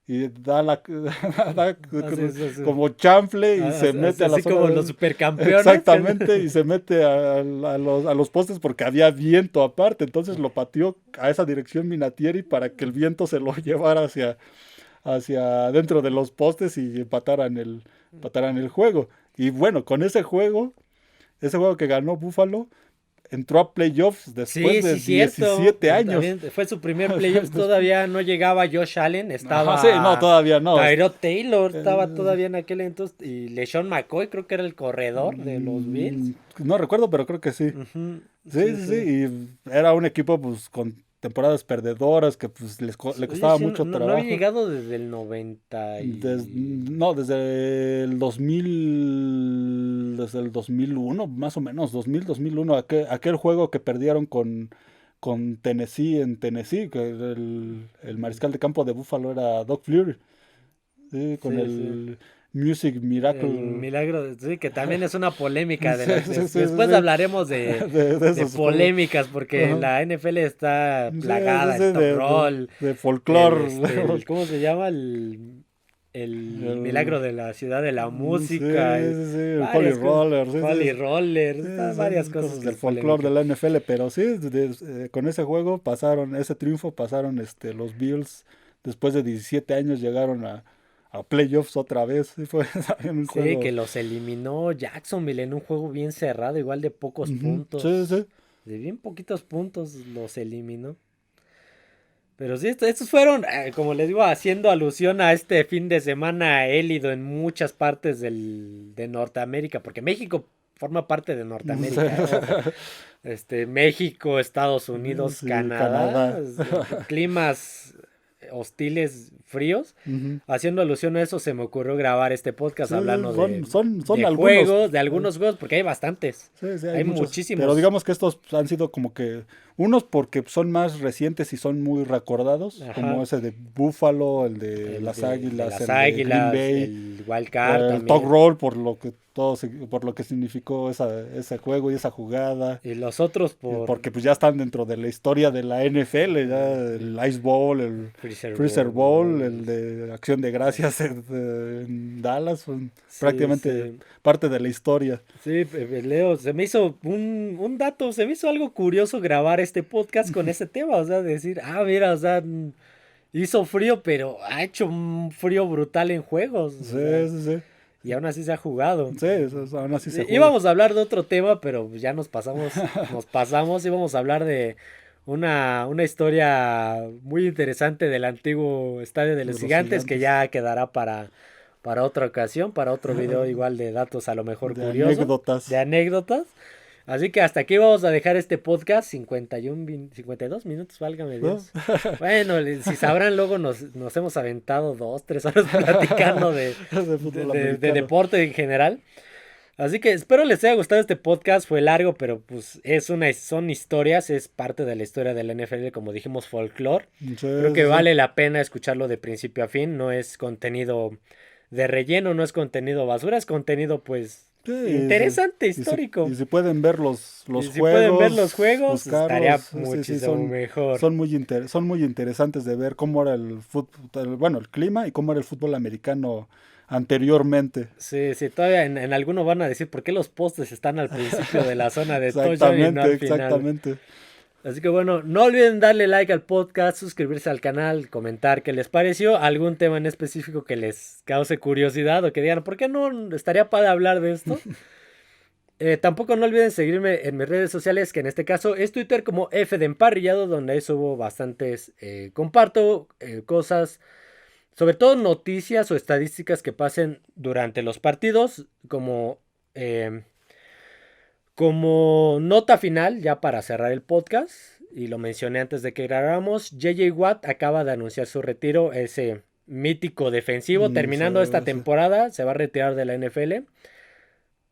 y da Así es, así. como chanfle y se mete a la Así zona como los supercampeones. exactamente, y se mete a los postes, porque había viento aparte. Entonces lo pateó a esa dirección Minatieri para que el viento se lo llevara hacia dentro de los postes y empataran el juego. Y bueno, con ese juego que ganó Buffalo, entró a playoffs después de cierto. 17 años. También fue su primer playoffs, todavía no llegaba Josh Allen, estaba... Ajá, sí, no, todavía no. Tyrod Taylor estaba todavía en aquel entonces, y LeSean McCoy creo que era el corredor de los Bills. No recuerdo, pero creo que sí. Ujú, Sí, y era un equipo pues con temporadas perdedoras que pues le costaba Sí, mucho no trabajo. había llegado desde el 90 y... No, desde el 2001, más o menos, 2001, aquel juego que perdieron con Tennessee en Tennessee, que el mariscal de campo de Buffalo era Doug Fleury, sí, con Sí, el Music el Miracle. milagro, sí, que también es una polémica. Sí, Después sí. hablaremos de Esos polémicas, porque Ajá. la NFL está Sí, plagada, sí, el top roll, de folclore. ¿cómo se llama? El milagro de la ciudad de la Sí, música, el Holy varias cosas, Roller, Holy Roller, varias son cosas cosas que del es folclore de polémica. la NFL, pero sí, con ese juego ese triunfo pasaron los Bills, después de 17 años llegaron a playoffs otra vez, sí, fue también un Sí, juego. que los eliminó Jacksonville en un juego bien cerrado, igual de pocos Ujú, sí, puntos. sí. De bien poquitos puntos los eliminó. Pero sí, estos fueron, como les digo, haciendo alusión a este fin de semana élido en muchas partes de Norteamérica, porque México forma parte de Norteamérica, ojo. México, Estados Unidos, Sí, Canadá, Canadá. climas hostiles, fríos. Ujú. Haciendo alusión a eso, se me ocurrió grabar este podcast Sí, hablando son de algunos. juegos, de algunos juegos, porque hay bastantes. Sí, hay Hay muchos. Pero muchísimos. digamos que estos han sido como que unos porque son más recientes y son muy recordados, como Ajá. ese de Buffalo, el de El las de Águilas, las el de Green Águilas, Bay, el Wild Card el Tog también. Roll por lo que significó ese juego y esa jugada. Y los otros por Porque pues ya están dentro de la historia de la NFL, ya el Ice Bowl, el Freezer Freezer Bowl, el Bowl. de Acción de Gracias en Dallas, son Sí, prácticamente sí. parte de la historia. Sí, Leo, se me hizo un dato, se me hizo algo curioso grabar este podcast con ese tema, o sea, decir, mira, o sea, hizo frío, pero ha hecho un frío brutal en juegos, o sea, Sí, sí, sí. y aún así se ha jugado. Sí, aún así se juega. Íbamos a hablar de otro tema, pero ya nos pasamos, íbamos a hablar de una historia muy interesante del antiguo Estadio de los Los Gigantes que gigantes. ya quedará para otra ocasión, para otro video igual de datos a lo mejor De curioso, de anécdotas. anécdotas. Así que hasta aquí vamos a dejar este podcast, 52 minutos, válgame ¿No? Dios. Bueno, si sabrán, luego nos hemos aventado 2, 3 horas platicando De fútbol de americano. deporte en general. Así que espero les haya gustado este podcast, fue largo, pero pues son historias, es parte de la historia del NFL, como dijimos, folclore. Sí, Creo que sí, sí. vale la pena escucharlo de principio a fin, no es contenido de relleno, no es contenido basura, es contenido pues Sí, interesante, y histórico. y si pueden ver los Y si juegos, pueden ver los juegos, estaría buscarlos, sí, muchísimo mejor. son muy interesantes de ver cómo era el fútbol, bueno, el clima y cómo era el fútbol americano anteriormente. Sí, sí, todavía en alguno van a decir por qué los postes están al principio de la zona de touchdown y no Exactamente, al final. exactamente. Así que bueno, no olviden darle like al podcast, suscribirse al canal, comentar qué les pareció, algún tema en específico que les cause curiosidad o que digan, ¿por qué no estaría padre hablar de esto? Tampoco no olviden seguirme en mis redes sociales, que en este caso es Twitter como F de Emparrillado, donde ahí subo bastantes, comparto cosas, sobre todo noticias o estadísticas que pasen durante los partidos, eh, como nota final, ya para cerrar el podcast, y lo mencioné antes de que grabáramos, JJ Watt acaba de anunciar su retiro, ese mítico defensivo, terminando esta Sí, temporada, se va a retirar de la NFL.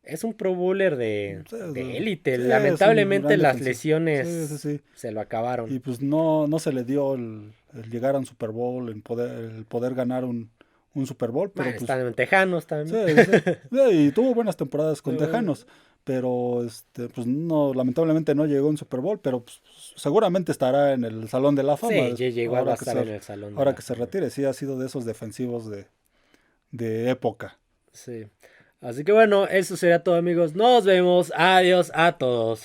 Es un Pro Bowler de élite. sí, es un Lamentablemente gran las defensivo. Sí, sí, lesiones sí. se lo acabaron. Y pues no se le dio el llegar a un Super Bowl, el poder ganar un Super Bowl, pero Bueno, pues están en Tejanos sí, también. sí, sí, y tuvo buenas temporadas con Tejanos, pero pues no, lamentablemente no llegó a un Super Bowl, pero pues, seguramente estará en el Salón de la Fama Sí, JJ Watt va a estar en el Salón de ahora la que se Fama. retire. Sí, ha sido de esos defensivos de época. Sí. Así que bueno, eso sería todo, amigos. Nos vemos. Adiós a todos.